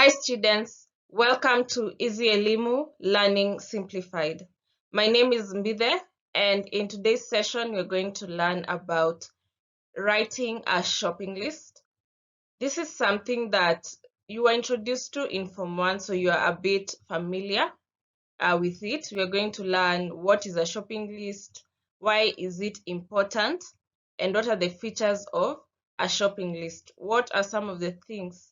Hi students, welcome to Easy Elimu Learning Simplified. My name is Mbide, and in today's session we're going to learn about writing a shopping list. This is something that you are introduced to in Form 1, so you are a bit familiar with it. We're going to learn what is a shopping list, why is it important, and what are the features of a shopping list. What are some of the things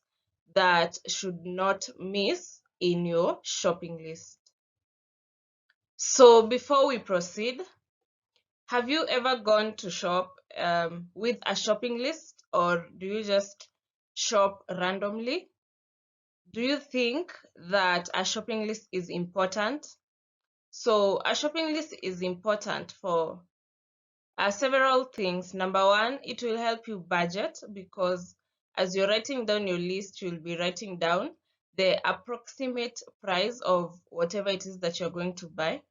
that should not miss in your shopping list? So before we proceed, have you ever gone to shop with a shopping list, or do you just shop randomly? Do you think that a shopping list is important? So a shopping list is important for several things. Number one, it will help you budget, because as you're writing down your list, you'll be writing down the approximate price of whatever it is that you're going to buy.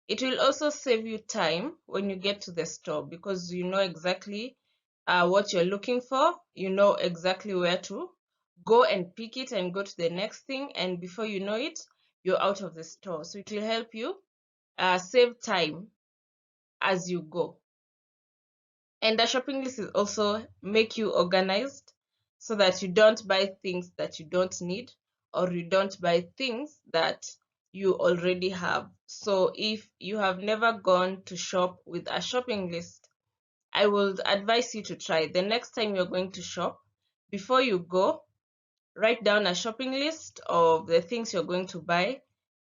It will also save you time when you get to the store, because you know exactly what you're looking for. You know exactly where to go and pick it and go to the next thing, and before you know it, you're out of the store. So it will help you save time as you go. And the shopping list is also make you organized, so that you don't buy things that you don't need, or you don't buy things that you already have. So if you have never gone to shop with a shopping list, I would advise you to try. The next time you're going to shop, before you go, write down a shopping list of the things you're going to buy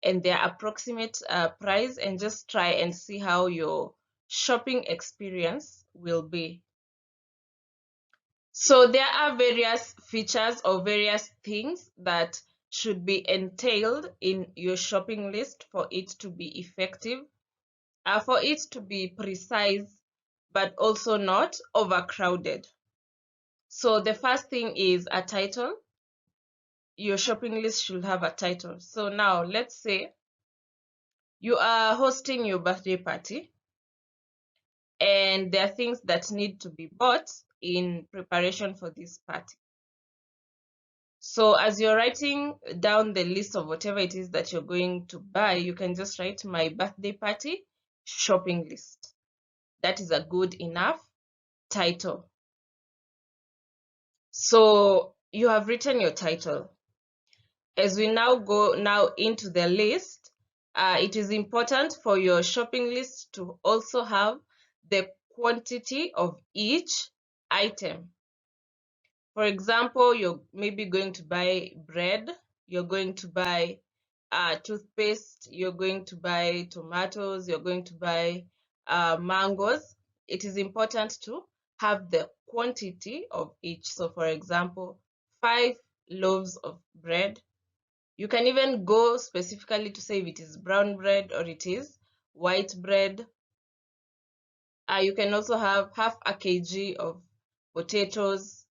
and their approximate price, and just try and see how your shopping experience will be. So there are various features or various things that should be entailed in your shopping list for it to be effective, for it to be precise, but also not overcrowded. So the first thing is a title. Your shopping list should have a title. So now let's say you are hosting your birthday party, and there are things that need to be bought in preparation for this party. So as you're writing down the list of whatever it is that you're going to buy, you can just write my birthday party shopping list. That is a good enough title. So you have written your title. As we now go into the list, it is important for your shopping list to also have the quantity of each item. For example, you're maybe going to buy bread, you're going to buy toothpaste, you're going to buy tomatoes, you're going to buy mangoes. It is important to have the quantity of each. So for example, 5 loaves of bread. You can even go specifically to say if it is brown bread or it is white bread. You can also have half a kg of potatoes,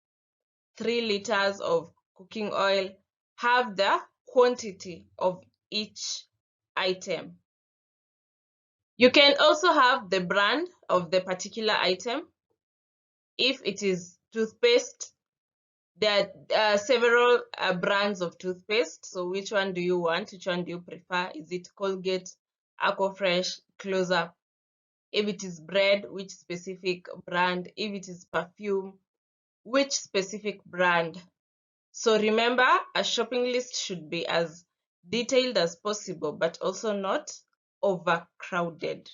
3 liters of cooking oil. Have the quantity of each item. You can also have the brand of the particular item. If it is toothpaste, there are several brands of toothpaste. So which one do you want? Which one do you prefer? Is it Colgate, Aquafresh, Close Up? If it is bread, which specific brand? If it is perfume, which specific brand? So remember, a shopping list should be as detailed as possible, but also not overcrowded.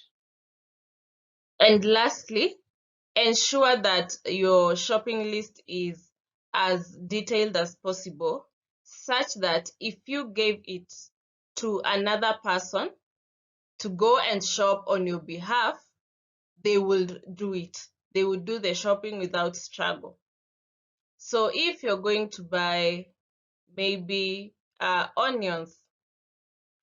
And lastly, ensure that your shopping list is as detailed as possible, such that if you gave it to another person to go and shop on your behalf, they will do it. They will do the shopping without struggle. So if you're going to buy maybe onions,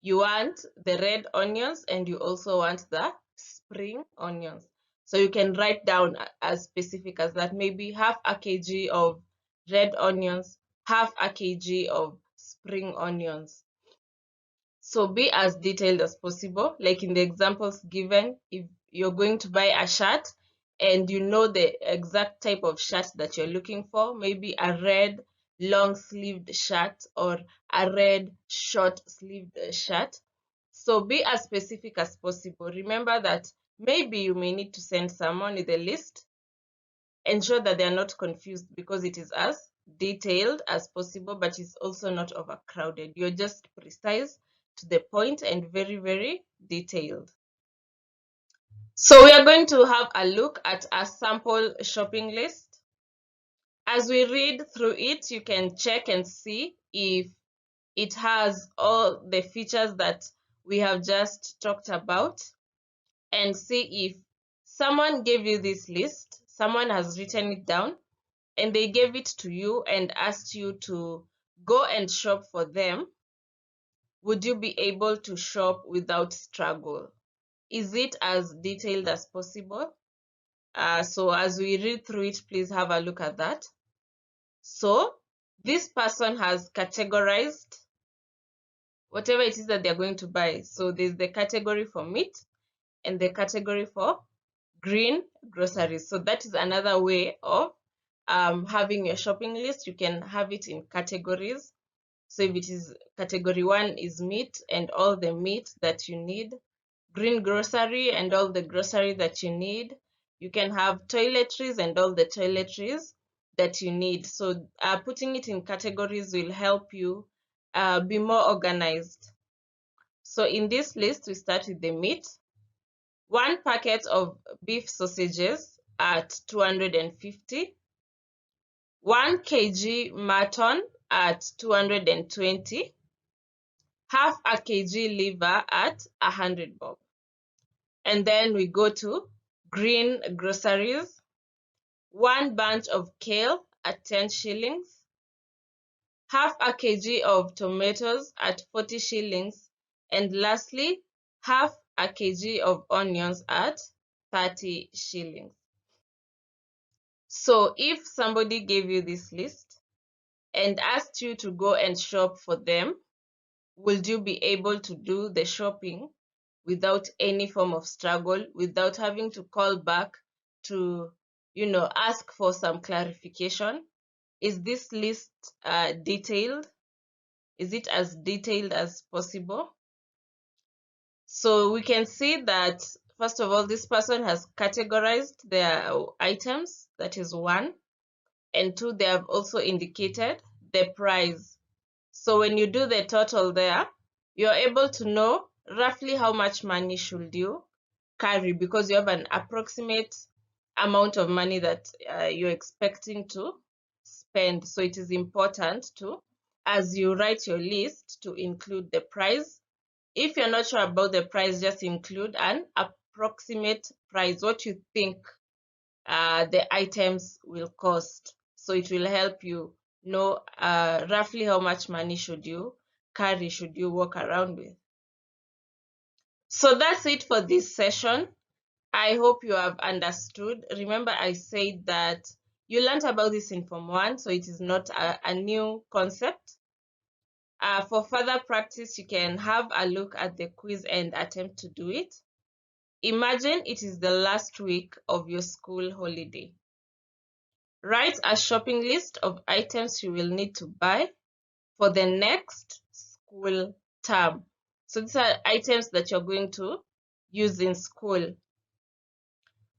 you want the red onions and you also want the spring onions. So you can write down as specific as that, maybe half a kg of red onions, half a kg of spring onions. So be as detailed as possible. Like in the examples given, if you're going to buy a shirt and you know the exact type of shirt that you're looking for, maybe a red long sleeved shirt or a red short sleeved shirt. So be as specific as possible. Remember that maybe you may need to send someone with a list. Ensure that they are not confused, because it is as detailed as possible, but it's also not overcrowded. You're just precise, to the point, and very, very detailed. So we are going to have a look at a sample shopping list. As we read through it, you can check and see if it has all the features that we have just talked about, and see if someone gave you this list, someone has written it down, and they gave it to you and asked you to go and shop for them. Would you be able to shop without struggle? Is it as detailed as possible? So as we read through it, please have a look at that. So this person has categorized whatever it is that they're going to buy. So there's the category for meat and the category for green groceries. So that is another way of having your shopping list. You can have it in categories. So if it is category 1 is meat and all the meat that you need, green grocery and all the grocery that you need, you can have toiletries and all the toiletries that you need. So putting it in categories will help you be more organized. So in this list, we start with the meat. 1 packet of beef sausages at 250, 1 kg mutton at 220, half a kg liver at 100 bob. And then we go to green groceries. 1 bunch of kale at 10 shillings, half a kg of tomatoes at 40 shillings, and lastly, half a kg of onions at 30 shillings. So if somebody gave you this list and asked you to go and shop for them, would you be able to do the shopping without any form of struggle, without having to call back to, ask for some clarification? Is this list detailed? Is it as detailed as possible? So we can see that, first of all, this person has categorized their items, that is 1. And 2, they have also indicated the price. So when you do the total there, you're able to know roughly how much money should you carry, because you have an approximate amount of money that you're expecting to spend. So it is important to, as you write your list, to include the price. If you're not sure about the price, just include an approximate price, what you think the items will cost. So it will help you know roughly how much money should you carry, should you walk around with. So that's it for this session. I hope you have understood. Remember, I said that you learned about this in Form 1, so it is not a new concept. For further practice, you can have a look at the quiz and attempt to do it. Imagine it is the last week of your school holiday. Write a shopping list of items you will need to buy for the next school term. So these are items that you're going to use in school.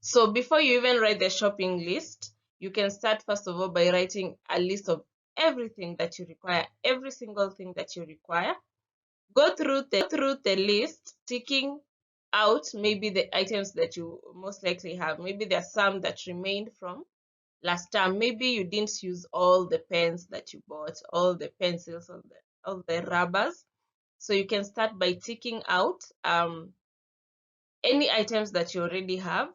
So before you even write the shopping list, you can start first of all by writing a list of everything that you require, every single thing that you require. Go through the list, ticking out maybe the items that you most likely have. Maybe there are some that remained from last term. Maybe you didn't use all the pens that you bought, all the pencils, all the rubbers. So you can start by ticking out any items that you already have,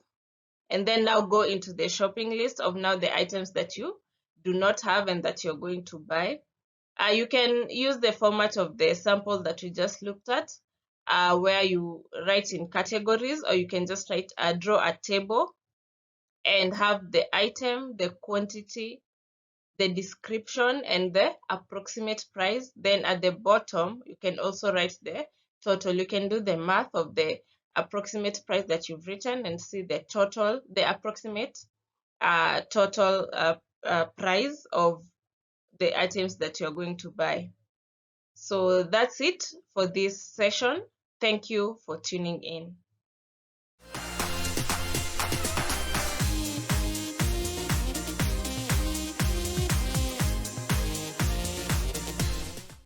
and then now go into the shopping list of now the items that you do not have and that you're going to buy. You can use the format of the sample that we just looked at, where you write in categories, or you can just draw a table and have the item, the quantity, the description, and the approximate price. Then at the bottom, you can also write the total. You can do the math of the approximate price that you've written and see the total, the approximate total price of the items that you're going to buy. So that's it for this session. Thank you for tuning in.